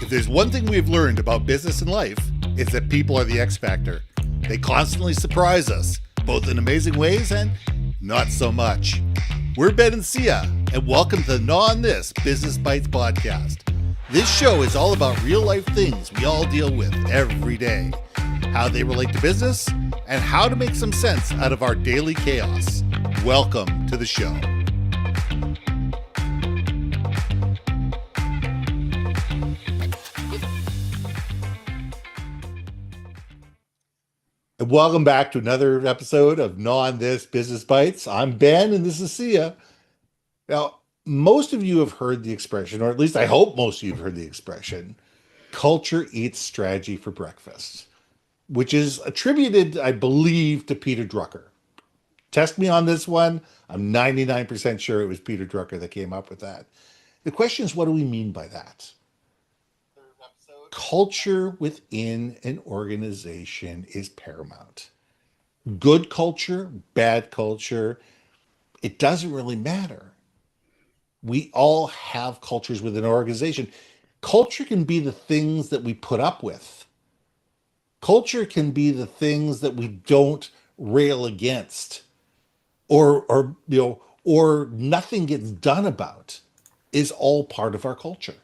If there's one thing we've learned about business and life, it's that people are the X factor. They constantly surprise us, both in amazing ways and not so much. We're Ben and Syya, and welcome to the Gnaw on This Business Bites podcast. This show is all about real life things we all deal with every day, how they relate to business, and how to make some sense out of our daily chaos. Welcome to the show. And welcome back to another episode of Gnaw on This Business Bites. I'm Ben, and this is Syya. Now, most of you have heard the expression, or at least I hope most of you have heard the expression, culture eats strategy for breakfast, which is attributed, I believe, to Peter Drucker. Test me on this one. I'm 99% sure it was Peter Drucker that came up with that. The question is, what do we mean by that? Culture within an organization is paramount. Good culture, bad culture, it doesn't really matter. We all have cultures within an organization. Culture can be the things that we put up with. Culture can be the things that we don't rail against, or nothing gets done about, is all part of our culture.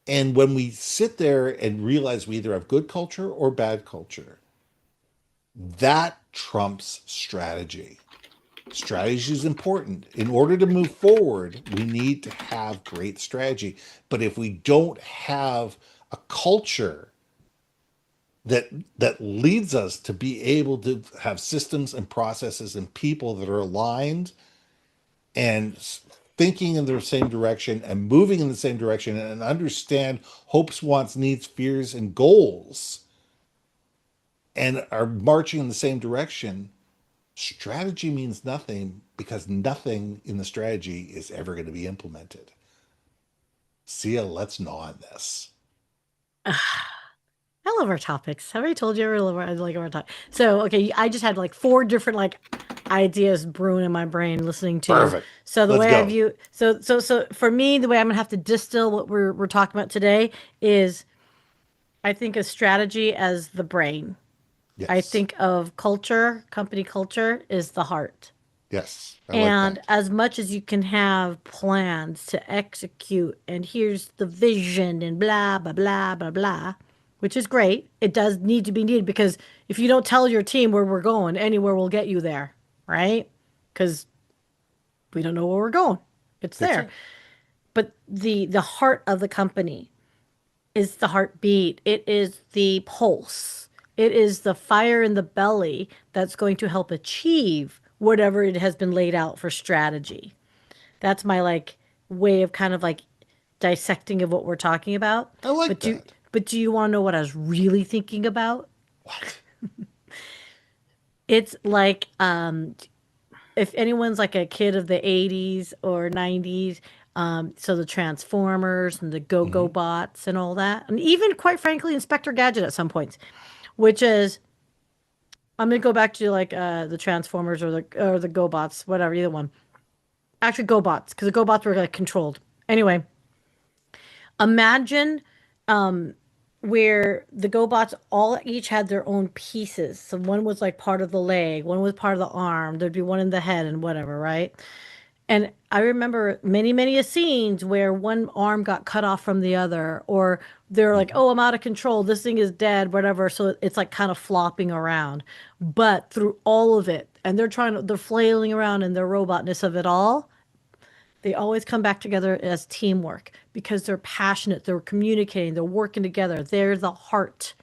And when we sit there and realize we either have good culture or bad culture, that trumps strategy. Strategy is important. In order to move forward, we need to have great strategy. But if we don't have a culture that leads us to be able to have systems and processes and people that are aligned and thinking in the same direction and moving in the same direction and understand hopes, wants, needs, fears, and goals, and are marching in the same direction, strategy means nothing, because nothing in the strategy is ever going to be implemented. Syya, let's gnaw on this. I love our topics. Have I told you I like our topics? So, okay, I just had like 4 different ideas brewing in my brain listening to Perfect. you. So the Let's way go. I view so for me, the way I'm gonna have to distill what we're talking about today is, I think of strategy as the brain. Yes. I think of culture, company culture is the heart. Yes. I And like that. as much as you can have plans to execute, and here's the vision and blah, blah, blah, blah, blah, which is great. It does need to be needed, because if you don't tell your team where we're going, anywhere will get you there, right? Because we don't know where we're going. It's That's there. right. But the heart of the company is the heartbeat. It is the pulse. It is the fire in the belly that's going to help achieve whatever it has been laid out for strategy. That's my way of kind of dissecting of what we're talking about. I like But that. do you want to know what I was really thinking about? What? It's like, if anyone's like a kid of the 80s or 90s, so the Transformers and the Go-Go Mm-hmm. bots and all that, and even quite frankly, Inspector Gadget at some points, which is, I'm gonna go back to the Transformers or the Go bots, whatever, either one. Actually, Go bots, because the Go bots were controlled. Anyway, imagine where the GoBots all each had their own pieces. So one was like part of the leg, one was part of the arm, there'd be one in the head and whatever, right? And I remember many, many a scenes where one arm got cut off from the other, or they're like, Mm-hmm. oh, I'm out of control, this thing is dead, whatever. So it's like kind of flopping around. But through all of it, and they're flailing around in their robotness of it all, they always come back together as teamwork, because they're passionate, they're communicating, they're working together. They're the heart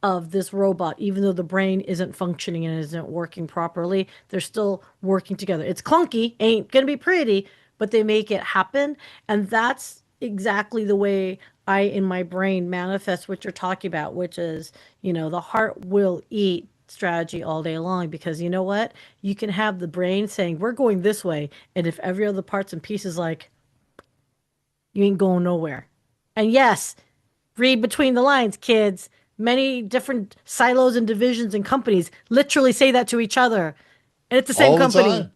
of this robot. Even though the brain isn't functioning and isn't working properly, they're still working together. It's clunky, ain't gonna be pretty, but they make it happen. And that's exactly the way I, in my brain, manifest what you're talking about, which is, the heart will eat strategy all day long, because you know what? You can have the brain saying, we're going this way. And if every other parts and pieces you ain't going nowhere. And yes, read between the lines, kids. Many different silos and divisions and companies literally say that to each other. And it's the same All the company time.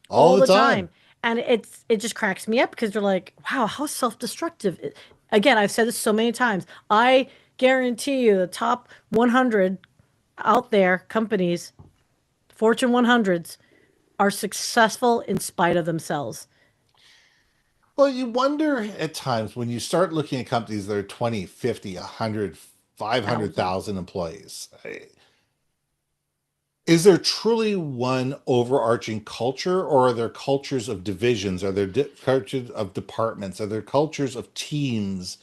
All all the the time. time. And it just cracks me up, because they're like, wow, how self-destructive. Again, I've said this so many times. I guarantee you the top 100 out there companies, Fortune 100s, are successful in spite of themselves. Well, you wonder at times when you start looking at companies that are 20, 50, 100, Thousand. 500,000 employees. Is there truly one overarching culture, or are there cultures of divisions? Are there cultures of departments? Are there cultures of teams?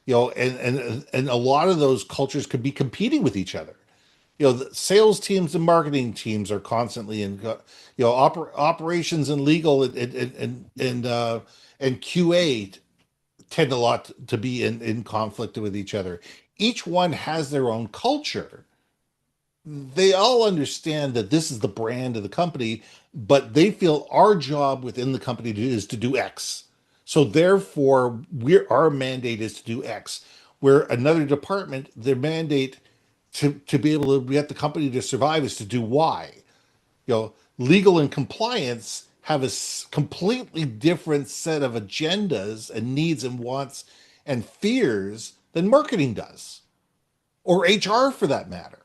And a lot of those cultures could be competing with each other. The sales teams and marketing teams are constantly in, operations and legal and QA tend a lot to be in conflict with each other. Each one has their own culture. They all understand that this is the brand of the company, but they feel our job within the company is to do X. So therefore, our mandate is to do X. Where another department, their mandate to be able to get the company to survive is to do Y. Legal and compliance have a completely different set of agendas and needs and wants and fears than marketing does, or HR for that matter.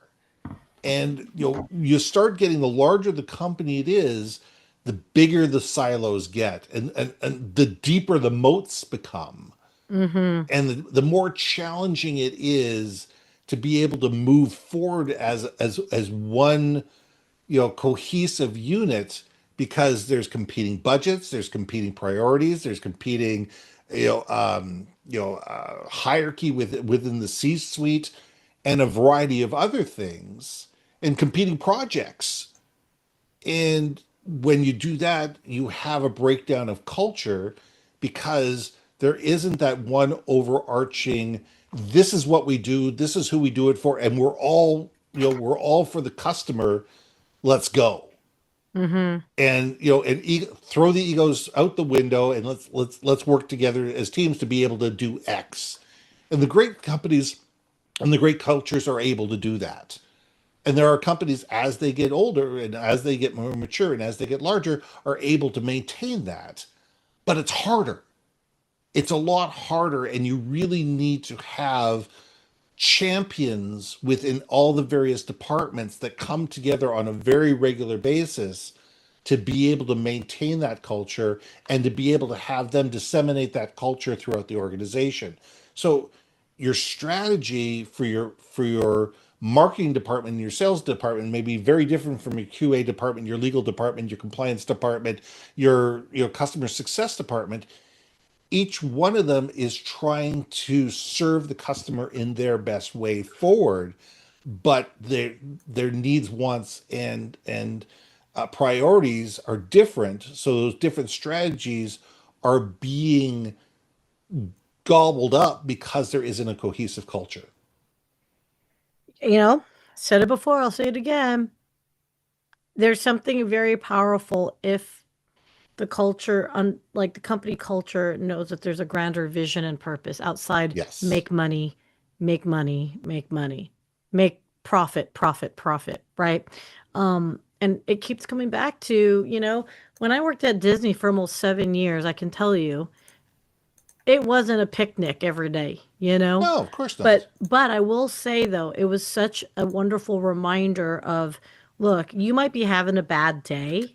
And you start getting, the larger the company it is, the bigger the silos get, and the deeper the moats become, Mm-hmm. and the more challenging it is to be able to move forward as one cohesive unit, because there's competing budgets, there's competing priorities, there's competing hierarchy within the C-suite, and a variety of other things, and competing projects. And when you do that, you have a breakdown of culture, because there isn't that one overarching, this is what we do, this is who we do it for, and we're all for the customer, let's go. Mm-hmm. And throw the egos out the window, and let's work together as teams to be able to do X. And the great companies and the great cultures are able to do that. And there are companies, as they get older and as they get more mature and as they get larger, are able to maintain that. But it's harder. It's a lot harder, and you really need to have champions within all the various departments that come together on a very regular basis to be able to maintain that culture, and to be able to have them disseminate that culture throughout the organization. So your strategy for your marketing department and your sales department may be very different from your QA department, your legal department, your compliance department, your customer success department. Each one of them is trying to serve the customer in their best way forward, but their needs, wants, and priorities are different. So those different strategies are being gobbled up because there isn't a cohesive culture. You know, said it before, I'll say it again. There's something very powerful if the culture, like the company culture, knows that there's a grander vision and purpose outside Yes, make money, make money, make money, make profit, profit, profit, right? And it keeps coming back to, when I worked at Disney for almost 7 years, I can tell you it wasn't a picnic every day. no, of course not. But I will say though, it was such a wonderful reminder of, look, you might be having a bad day,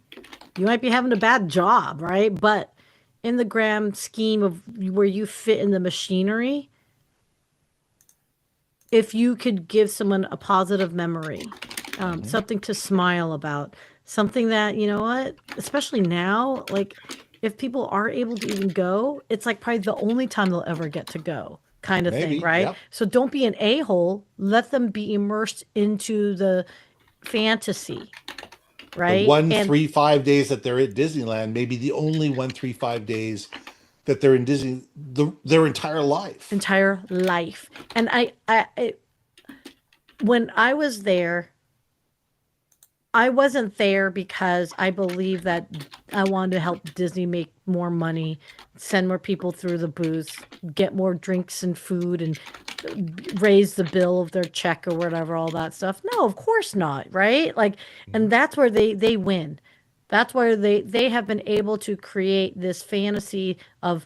you might be having a bad job, right? But in the grand scheme of where you fit in the machinery, if you could give someone a positive memory, Mm-hmm. something to smile about, something that, you know what, especially now, like if people are able to even go, it's like probably the only time they'll ever get to go, kind of thing, Maybe, right? yep. So don't be an a hole. Let them be immersed into the fantasy, The right? one, And 3, 5 days that they're at Disneyland may be the only 1, 3, 5 days that they're in Disney their entire life. entire life. And when I was there, I wasn't there because I believe that I wanted to help Disney make more money, send more people through the booths, get more drinks and food, and raise the bill of their check or whatever, all that stuff. No, of course not, right? Like, Mhm. and that's where they win. That's where they have been able to create this fantasy of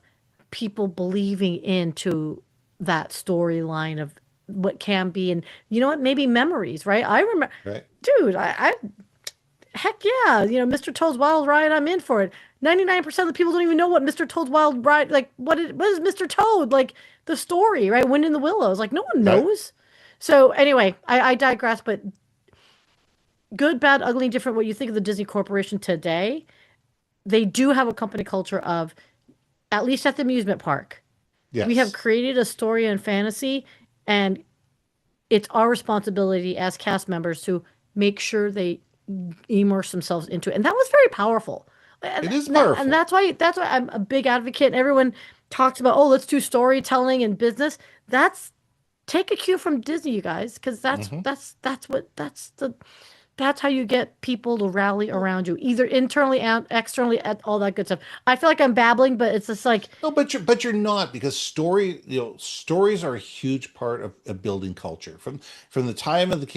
people believing into that storyline of what can be. And you know what? Maybe memories, right? I remember, Right. dude, heck yeah, Mr. Toad's Wild Ride, I'm in for it. 99% of the people don't even know what Mr. Toad's Wild Ride, like, what is Mr. Toad? Like, the story, right? Wind in the Willows. Like, no one Right. knows. So, anyway, I digress, but good, bad, ugly, different, what you think of the Disney Corporation today, they do have a company culture of, at least at the amusement park, we have Yes. created a story and fantasy, and it's our responsibility as cast members to make sure they immerse themselves into it. And that was very powerful. It is And powerful. that's why I'm a big advocate. And everyone talks about, oh, let's do storytelling and business. That's take a cue from Disney, you guys, because Hmm. that's how you get people to rally Well, around you, either internally and externally, at all that good stuff. I feel like I'm babbling, but it's just like, no, but you're not, because stories are a huge part of building culture. From the time of the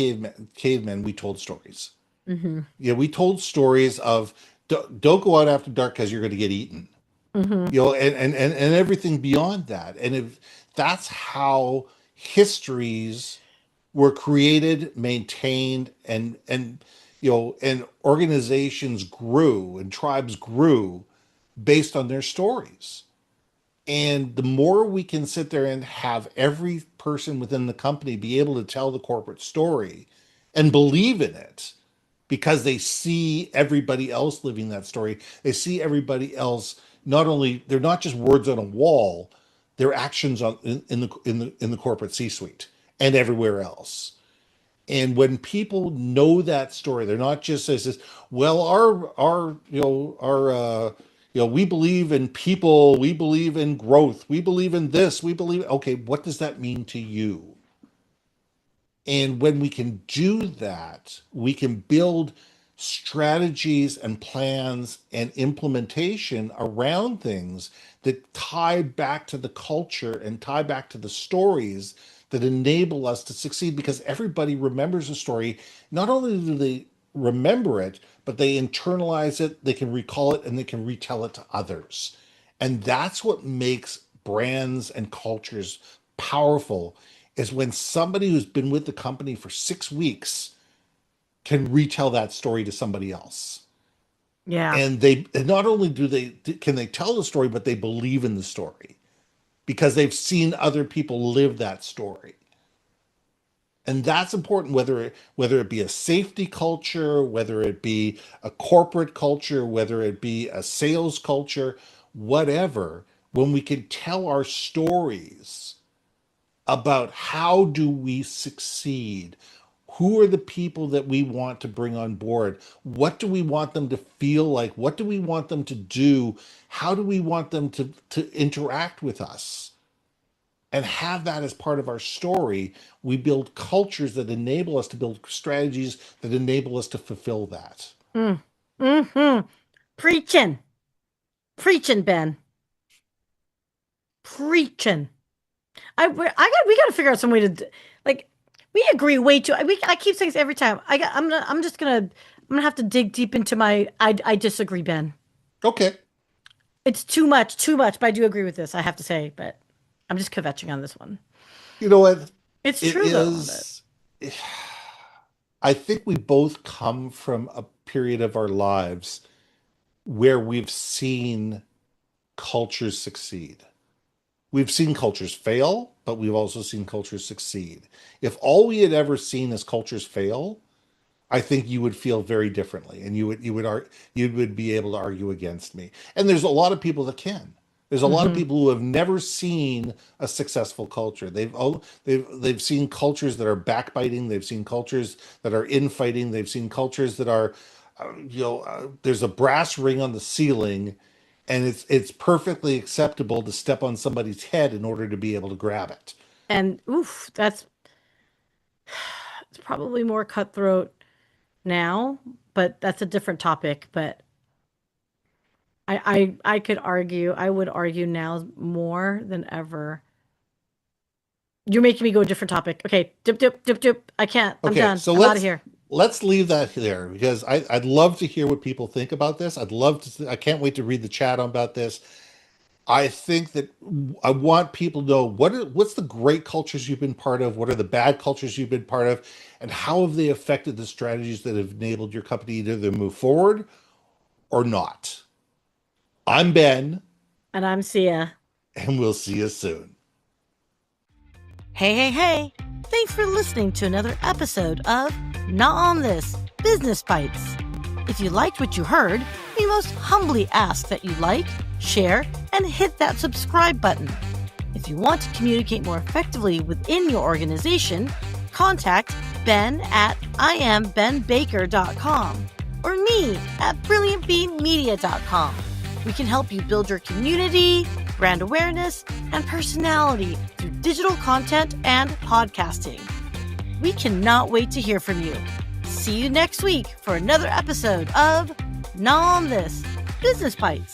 cavemen, we told stories. mm-hmm, Yeah, we told stories of don't go out after dark because you're going to get eaten. mm-hmm, And everything beyond that. And if that's how histories were created, maintained, and organizations grew and tribes grew based on their stories. And the more we can sit there and have every person within the company be able to tell the corporate story and believe in it, because they see everybody else living that story. They see everybody else, not only they're not just words on a wall, they're actions in the corporate C-suite and everywhere else. And when people know that story, they're not just says this, well, we believe in people, we believe in growth, we believe in this, we believe, okay, what does that mean to you? And when we can do that, we can build strategies and plans and implementation around things that tie back to the culture and tie back to the stories that enable us to succeed, because everybody remembers a story. Not only do they remember it, but they internalize it, they can recall it, and they can retell it to others. And that's what makes brands and cultures powerful, is when somebody who's been with the company for 6 weeks can retell that story to somebody else. yeah. And they not only do they can they tell the story, but they believe in the story because they've seen other people live that story. And that's important, whether it be a safety culture, whether it be a corporate culture, whether it be a sales culture, whatever. When we can tell our stories about how do we succeed, who are the people that we want to bring on board, what do we want them to feel like, what do we want them to do, how do we want them to interact with us, and have that as part of our story, we build cultures that enable us to build strategies that enable us to fulfill that. Mm. Mm-hmm. Preaching. Preaching, Ben. Preaching. We got to figure out some way to like we agree way too. I keep saying this every time. I'm gonna have to dig deep into my I disagree, Ben. Okay. It's too much. But I do agree with this. I have to say, but I'm just kvetching on this one. You know what? It's It true though. But is, I think we both come from a period of our lives where we've seen cultures succeed. We've seen cultures fail, but we've also seen cultures succeed. If all we had ever seen is cultures fail, I think you would feel very differently, and you would be able to argue against me. And there's a lot of people that can. There's a lot of hmm people who have never seen a successful culture. They've seen cultures that are backbiting. They've seen cultures that are infighting. They've seen cultures that are, there's a brass ring on the ceiling, and it's perfectly acceptable to step on somebody's head in order to be able to grab it. and oof, that's it's probably more cutthroat now, but that's a different topic. But I could argue, I would argue now more than ever. You're making me go a different topic. Okay, dip, dip, dip, dip. I can't. I'm Okay, done. so I'm out of let's here. let's leave that there, because I'd love to hear what people think about this. I can't wait to read the chat about this. I think that I want people to know what's the great cultures you've been part of, what are the bad cultures you've been part of, and how have they affected the strategies that have enabled your company to either move forward or not. I'm Ben, And I'm Syya. and we'll see you soon. Hey, hey, hey! Thanks for listening to another episode of Not on This Business Bites. If you liked what you heard, we most humbly ask that you like, share, and hit that subscribe button. If you want to communicate more effectively within your organization, contact Ben at IamBenBaker.com or me at BrilliantBeeMedia.com. We can help you build your community, brand awareness, and personality through digital content and podcasting. We cannot wait to hear from you. See you next week for another episode of Not on This Business Bites.